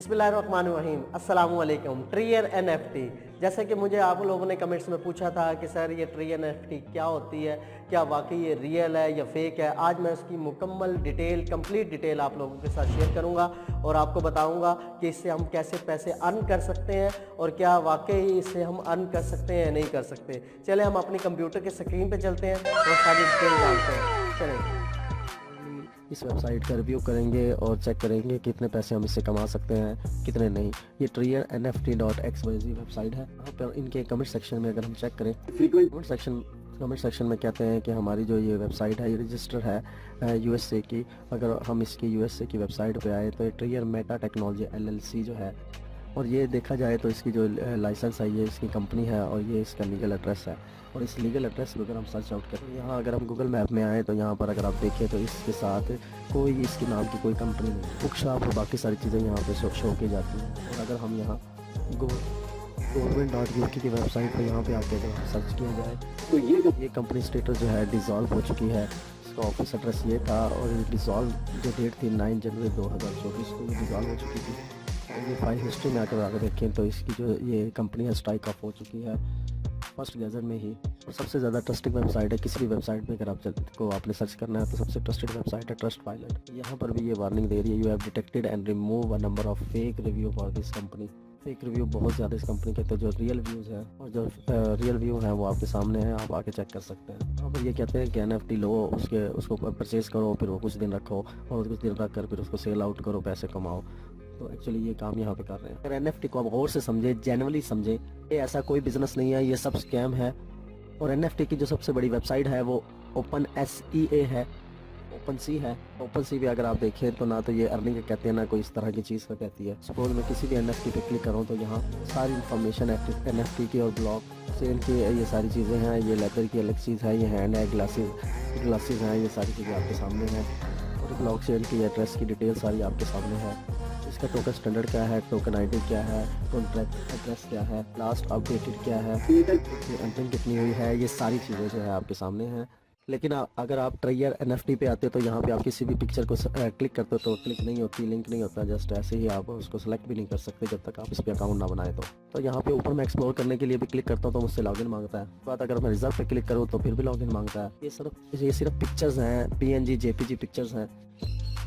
बिस्मिल्लाहिर्रहमानिर्रहीम, अस्सलामुअलैकुम। Trier NFT, जैसे कि मुझे आप लोगों ने कमेंट्स में पूछा था कि सर ये ट्रियर एनएफटी क्या होती है, क्या वाकई ये रियल है या फेक है। आज मैं उसकी मुकम्मल डिटेल, कंप्लीट डिटेल आप लोगों के साथ शेयर करूंगा और आपको बताऊंगा कि इससे हम कैसे पैसे अर्न कर सकते हैं और क्या वाकई इससे हम अर्न कर सकते हैं या नहीं कर सकते। चले हम अपनी कंप्यूटर के स्क्रीन पर चलते हैं और सारी डिटेल जानते हैं। चलें इस वेबसाइट का रिव्यू करेंगे और चेक करेंगे कितने पैसे हम इससे कमा सकते हैं कितने नहीं। ये trierNFT.xyz वेबसाइट है। यहाँ पर इनके कमेंट सेक्शन में अगर हम चेक करें, कमेंट सेक्शन में कहते हैं कि हमारी जो ये वेबसाइट है ये रजिस्टर है यूएसए की। अगर हम इसकी यूएसए की वेबसाइट पे आए तो ये ट्रियर मेटा टेक्नोलॉजी LLC जो है, और ये देखा जाए तो इसकी जो लाइसेंस है ये इसकी कंपनी है और ये इसका लीगल एड्रेस है। और इस लीगल एड्रेस को अगर हम सर्च आउट करें, यहाँ अगर हम गूगल मैप में आए तो यहाँ पर अगर आप देखें तो इसके साथ कोई इसके नाम की कोई कंपनी नहीं, बुक शॉप और बाकी सारी चीज़ें यहाँ पे शो की जाती हैं। और अगर हम यहाँ government.uk की वेबसाइट पर यहाँ पे आके अगर सर्च किया जाए तो ये कंपनी स्टेटस जो है डिज़ोल्व हो चुकी है। इसका ऑफिस एड्रेस ये था और डिज़ोल्व जो डेट थी 9 जनवरी 2024 को ये डिज़ोल्व हो चुकी थी। और ये फाइल हिस्ट्री में आकर देखें तो इसकी जो ये कंपनी है स्ट्राइक ऑफ हो चुकी है फर्स्ट गैजेट में ही। और सबसे ज़्यादा ट्रस्टेड वेबसाइट है किसी भी वेबसाइट में अगर आपने सर्च करना है तो सबसे ट्रस्टेड वेबसाइट है ट्रस्टपाइलट। यहाँ पर भी ये वार्निंग दे रही है, you have detected and remove a number of fake review for this company. Fake review बहुत ज़्यादा इस कंपनी के, तो जो रियल व्यूज़ हैं और जो रियल व्यू हैं वो आपके सामने हैं, आप आके चेक कर सकते हैं। यहाँ पर ये कहते हैं कि NFT लो, उसको परचेज़ करो, फिर वो कुछ दिन रखो और कुछ दिन रख कर फिर उसको सेल आउट करो, पैसे कमाओ। तो एक्चुअली ये काम यहाँ पे कर रहे हैं। अगर NFT को आप गौर से समझे, जेन्युइनली समझे, ये ऐसा कोई बिजनेस नहीं है, ये सब स्कैम है। और NFT की जो सबसे बड़ी वेबसाइट है वो OpenSea है, OpenSea है। OpenSea भी अगर आप देखें तो ना तो ये अर्निंग का कहते हैं ना कोई इस तरह की चीज़ का कहती है। सपोज मैं किसी भी NFT पे क्लिक करूँ तो यहाँ सारी इन्फॉर्मेशन NFT की और ब्लॉग सेल की ये सारी चीज़ें हैं। ये लेदर की अलग चीज़ है, ये हैंड है, ग्लासेस हैं, ये सारी चीज़ें आपके सामने हैं। और ब्लॉग सेल की एड्रेस की डिटेल सारी आपके सामने है। इसका टोकन स्टैंडर्ड क्या है, टोकन आईडी क्या है, कॉन्ट्रैक्ट एड्रेस क्या है, लास्ट अपडेटेड क्या है, एंट्रिंग कितनी हुई है, ये सारी चीज़ें जो है आपके सामने हैं। लेकिन अगर आप ट्रियर NFT पे आते हो तो यहाँ पे आप किसी भी पिक्चर को क्लिक करते हो तो क्लिक नहीं होती, लिंक नहीं होता, जस्ट ऐसे ही आप उसको सेलेक्ट भी नहीं कर सकते जब तक आप इस पर अकाउंट ना बनाए। तो यहाँ पे ऊपर मैं एक्सप्लोर करने के लिए भी क्लिक करता हूँ तो मुझसे लॉगिन मांगता है। बात अगर मैं रिजर्व पे क्लिक करूँ तो फिर भी लॉगिन मांगता है। ये सिर्फ पिक्चर्स हैं, PNG JPG पिक्चर्स हैं।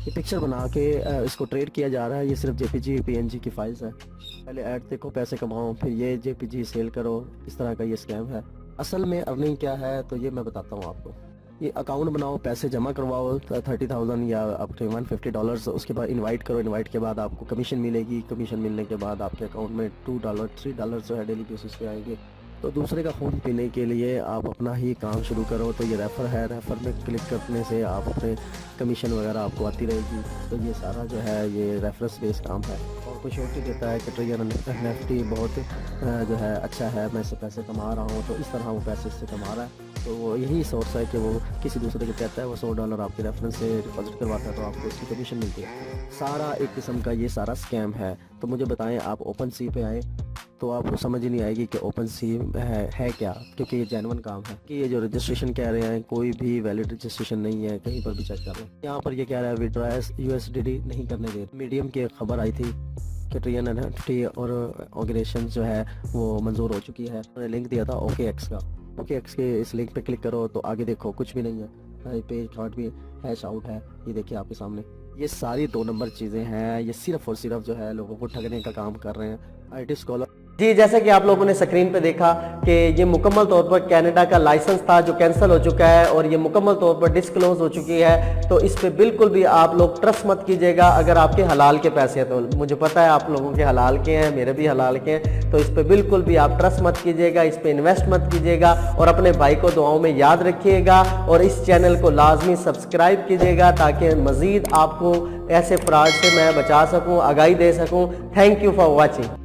ये पिक्चर बना के इसको ट्रेड किया जा रहा है। ये सिर्फ JPG PNG की फाइल्स है। पहले ऐड देखो, पैसे कमाओ, फिर ये JPG सेल करो, इस तरह का ये स्कैम है। असल में अर्निंग क्या है तो ये मैं बताता हूँ आपको। ये अकाउंट बनाओ, पैसे जमा करवाओ 30,000 या अप टू $150। उसके बाद इनवाइट करो, इनवाइट के बाद आपको कमीशन मिलेगी। कमीशन मिलने के बाद आपके अकाउंट में $2 $3 जो है डेली बेसिस पे आएंगे। तो दूसरे का खून पीने के लिए आप अपना ही काम शुरू करो। तो ये रेफ़र है, रेफ़र में क्लिक करने से आप अपने कमीशन वगैरह आपको आती रहेगी। तो ये सारा जो है ये रेफरेंस बेस्ड काम है। और कुछ श्योरिटी देता है कि ट्रियर NFT बहुत जो है अच्छा है, मैं इससे पैसे कमा रहा हूँ। तो इस तरह वो पैसे इससे कमा रहा है। तो वो यही सोर्स है कि वो किसी दूसरे को कहता है, वो $100 आपके रेफरेंस से डिपॉजिट करवाता है तो आपको उसकी कमीशन मिलती है। सारा एक किस्म का ये सारा स्कैम है। तो मुझे बताएं, आप OpenSea पे आए तो आपको समझ ही नहीं आएगी कि OpenSea है क्या, क्योंकि ये जेन्युइन काम है। कि ये जो रजिस्ट्रेशन कह रहे हैं कोई भी वैलिड रजिस्ट्रेशन नहीं है, कहीं पर भी चेक कर रहे हैं। यहाँ पर ये कह रहा है विड्रॉ USDT नहीं करने दे। मीडियम की खबर आई थी कि ट्रियर NFT और ऑर्गेनाइजेशन जो है वो मंजूर हो चुकी है। मैंने लिंक दिया था OKX का। OKX के इस लिंक पे क्लिक करो तो आगे देखो कुछ भी नहीं है। पेज कार्ड भी हैश आउट है, ये देखिए आपके सामने। ये सारी 2 नंबर चीज़ें हैं। ये सिर्फ और सिर्फ जो है लोगों को ठगने का काम कर रहे हैं। IT स्कॉलर जी, जैसे कि आप लोगों ने स्क्रीन पे देखा कि ये मुकम्मल तौर पर कनाडा का लाइसेंस था जो कैंसिल हो चुका है और ये मुकम्मल तौर पर डिस्क्लोज हो चुकी है। तो इस पे बिल्कुल भी आप लोग ट्रस्ट मत कीजिएगा। अगर आपके हलाल के पैसे हैं तो मुझे पता है आप लोगों के हलाल के हैं, मेरे भी हलाल के हैं, तो इस पे बिल्कुल भी आप ट्रस्ट मत कीजिएगा, इस पे इन्वेस्ट मत कीजिएगा। और अपने भाई को दुआओं में याद रखिएगा और इस चैनल को लाजमी सब्सक्राइब कीजिएगा ताकि मज़ीद आपको ऐसे फ्रॉड से मैं बचा सकूँ, आगाही दे सकूँ। Thank you for watching.